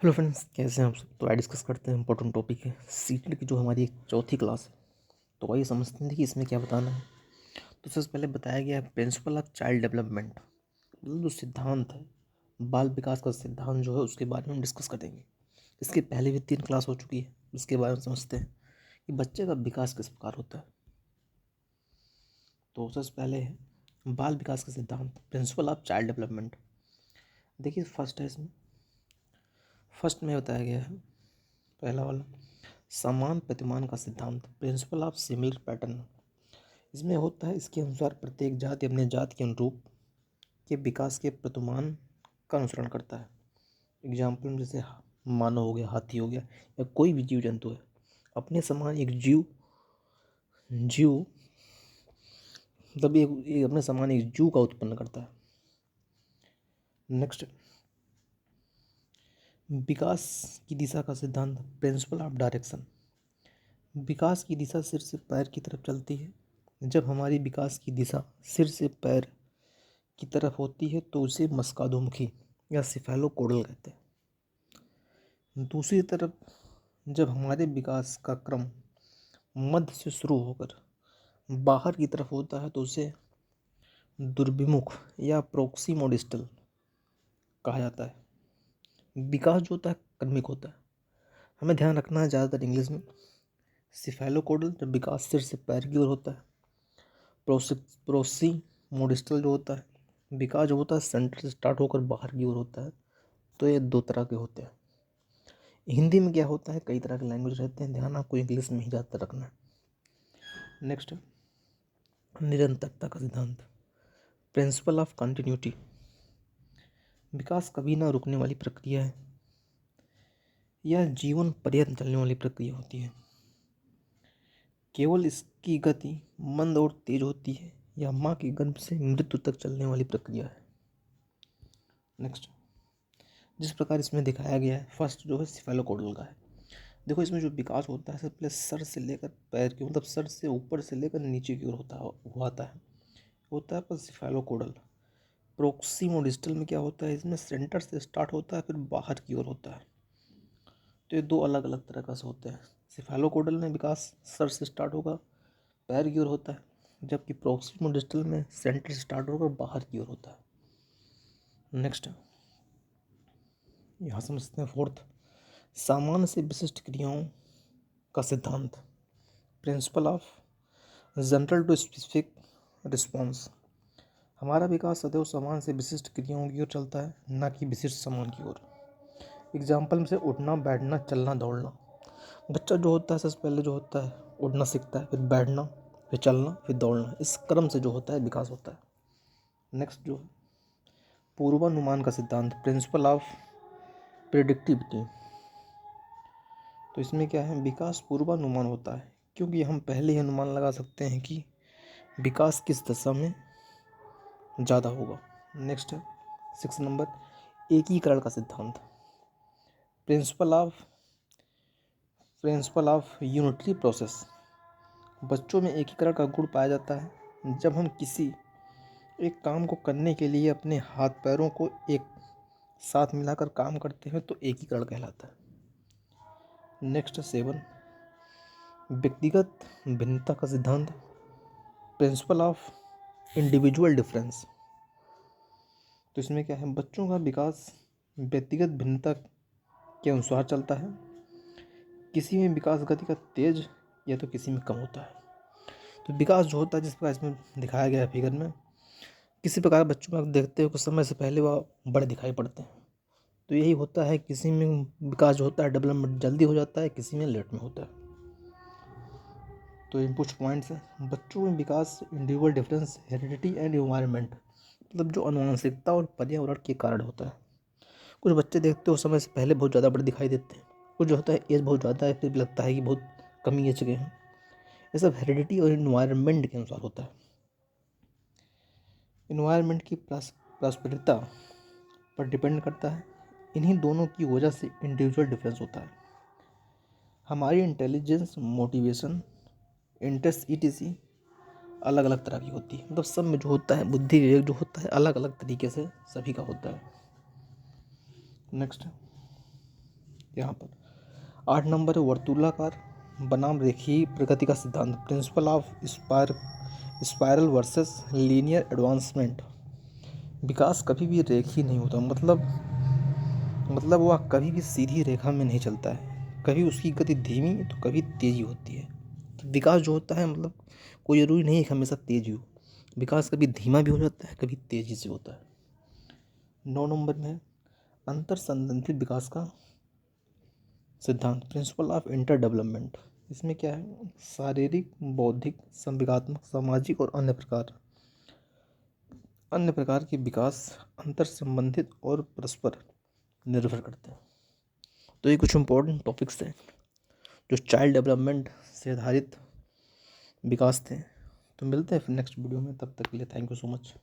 Hello friends, कैसे हैं आप सब। तो आज डिस्कस करते हैं इंपॉर्टेंट टॉपिक है सीटेट की, जो हमारी एक चौथी क्लास है। तो आइए समझते हैं कि इसमें क्या बताना है। तो सबसे पहले बताया गया है प्रिंसिपल ऑफ चाइल्ड डेवलपमेंट, मतलब जो सिद्धांत है बाल विकास का सिद्धांत जो है उसके बारे में हम डिस्कस करेंगे। इसके पहले भी 3 क्लास हो चुकी है, इसके बारे में समझते हैं कि बच्चे का विकास किस प्रकार होता है। तो सबसे पहले है बाल विकास का सिद्धांत, प्रिंसिपल ऑफ चाइल्ड डेवलपमेंट। देखिए फर्स्ट है, इसमें फर्स्ट में बताया गया है पहला वाला समान प्रतिमान का सिद्धांत, प्रिंसिपल ऑफ सिमिलर पैटर्न। इसमें होता है, इसके अनुसार प्रत्येक जाति अपने जाति के अनुरूप के विकास के प्रतिमान का अनुसरण करता है। एग्जाम्पल में जैसे मानव हो गया, हाथी हो गया, या कोई भी जीव जंतु है, अपने समान एक जीव जीव मतलब ये अपने समान एक जीव का उत्पन्न करता है। नेक्स्ट, विकास की दिशा का सिद्धांत, प्रिंसिपल ऑफ डायरेक्शन। विकास की दिशा सिर से पैर की तरफ चलती है। जब हमारी विकास की दिशा सिर से पैर की तरफ होती है तो उसे मस्काधुमुखी या सिफेलोकोडल कहते हैं। दूसरी तरफ जब हमारे विकास का क्रम मध्य से शुरू होकर बाहर की तरफ होता है तो उसे दुर्विमुख या प्रोक्सीमोडिस्टल कहा जाता है। विकास जो होता है क्रमिक होता है, हमें ध्यान रखना है ज़्यादातर इंग्लिश में। सिफेलोकोडल जब विकास सिर से पैर की ओर होता है। प्रोक्सीमोडिस्टल जो होता है विकास जो होता है सेंटर से स्टार्ट होकर बाहर की ओर होता है। तो ये 2 तरह के होते हैं। हिंदी में क्या होता है, कई तरह के लैंग्वेज रहते हैं, ध्यान आपको इंग्लिश में ही ज़्यादातर रखना है। नेक्स्ट, निरंतरता का सिद्धांत, प्रिंसिपल ऑफ कंटिन्यूटी। विकास कभी ना रुकने वाली प्रक्रिया है, यह जीवन पर्यंत चलने वाली प्रक्रिया होती है। केवल इसकी गति मंद और तेज होती है, यह माँ के गर्भ से मृत्यु तक चलने वाली प्रक्रिया है। नेक्स्ट, जिस प्रकार इसमें दिखाया गया है, फर्स्ट जो है सिफेलोकोडल का है। देखो इसमें जो विकास होता है सबसे पहले सर से लेकर पैर की, मतलब सर से ऊपर से लेकर नीचे की ओर होता है पर सिफेलोकोडल। प्रोक्सीमोडिस्टल में क्या होता है, इसमें सेंटर से स्टार्ट होता है फिर बाहर की ओर होता है। तो ये 2 अलग अलग तरह का से होते हैं। सिफेलोकोडल में विकास सर से स्टार्ट होगा, पैर की ओर होता है, जबकि प्रोक्सीमोडिस्टल में सेंटर से स्टार्ट होकर बाहर की ओर होता है। नेक्स्ट, यहाँ समझते हैं फोर्थ, सामान्य से विशिष्ट क्रियाओं का सिद्धांत, principle of general to specific response. हमारा विकास सदैव समान से विशिष्ट क्रियाओं की ओर चलता है, न कि विशिष्ट समान की ओर। एग्जाम्पल में से उठना, बैठना, चलना, दौड़ना। बच्चा जो होता है सबसे पहले जो होता है उठना सीखता है, फिर बैठना, फिर चलना, फिर दौड़ना, इस क्रम से जो होता है विकास होता है। नेक्स्ट जो है पूर्वानुमान का सिद्धांत, प्रिंसिपल ऑफ प्रेडिक्टिविटी। तो इसमें क्या है, विकास पूर्वानुमान होता है क्योंकि हम पहले ही अनुमान लगा सकते हैं कि विकास किस दशा में ज़्यादा होगा। नेक्स्ट है 6 नंबर, एकीकरण का सिद्धांत, प्रिंसिपल ऑफ यूनिटरी प्रोसेस। बच्चों में एकीकरण का गुण पाया जाता है जब हम किसी एक काम को करने के लिए अपने हाथ पैरों को एक साथ मिलाकर काम करते हैं तो एकीकरण कहलाता है। नेक्स्ट 7, व्यक्तिगत भिन्नता का सिद्धांत, प्रिंसिपल ऑफ इंडिविजुअल डिफरेंस। तो इसमें क्या है, बच्चों का विकास व्यक्तिगत भिन्नता के अनुसार चलता है। किसी में विकास गति का तेज या तो किसी में कम होता है। तो विकास जो होता है जिस प्रकार इसमें दिखाया गया है फिगर में, किसी प्रकार बच्चों में आप देखते हो कुछ समय से पहले वह बड़े दिखाई पड़ते हैं। तो यही होता है, किसी में विकास जो होता है डेवलपमेंट जल्दी हो जाता है, किसी में लेट में होता है। तो इनपुट पॉइंट्स हैं, बच्चों में विकास individual difference, heredity and environment, मतलब जो आनुवंशिकता और पर्यावरण के कारण होता है। कुछ बच्चे देखते हो समय से पहले बहुत ज़्यादा बड़े दिखाई देते हैं, कुछ जो होता है एज बहुत ज़्यादा है फिर भी लगता है कि बहुत कम ही एज के हैं। ये सब हेरिडिटी और इन्वायरमेंट के अनुसार होता है। इन्वायरमेंट की प्रॉस्पेरिटी पर डिपेंड करता है। इन्हीं दोनों की वजह से इंडिविजुअल डिफरेंस होता है। हमारी इंटेलिजेंस, मोटिवेशन, इंटरेस्ट ईटीसी अलग अलग तरह की होती है, मतलब सब में जो होता है बुद्धि विवेक जो होता है अलग अलग तरीके से सभी का होता है। नेक्स्ट, यहाँ पर। 8 नंबर है वर्तुलाकार बनाम रेखीय प्रगति का सिद्धांत, principle of spiral versus linear advancement. विकास कभी भी रेखीय नहीं होता, मतलब वह कभी भी सीधी रेखा में नहीं चलता है, कभी उसकी गति धीमी तो कभी तेजी होती है। तो विकास जो होता है मतलब कोई ज़रूरी नहीं है कि हमेशा तेज हो, विकास कभी धीमा भी हो जाता है, कभी तेजी से होता है। 9 नंबर में है अंतर संबंधित विकास का सिद्धांत, प्रिंसिपल ऑफ इंटर डेवलपमेंट। इसमें क्या है, शारीरिक, बौद्धिक, संवेगात्मक, सामाजिक और अन्य प्रकार के विकास अंतर संबंधित और परस्पर निर्भर करते हैं। तो ये कुछ इंपॉर्टेंट टॉपिक्स थे जो चाइल्ड डेवलपमेंट से आधारित विकास थे। तो मिलते हैं फिर नेक्स्ट वीडियो में, तब तक के लिए थैंक यू सो मच।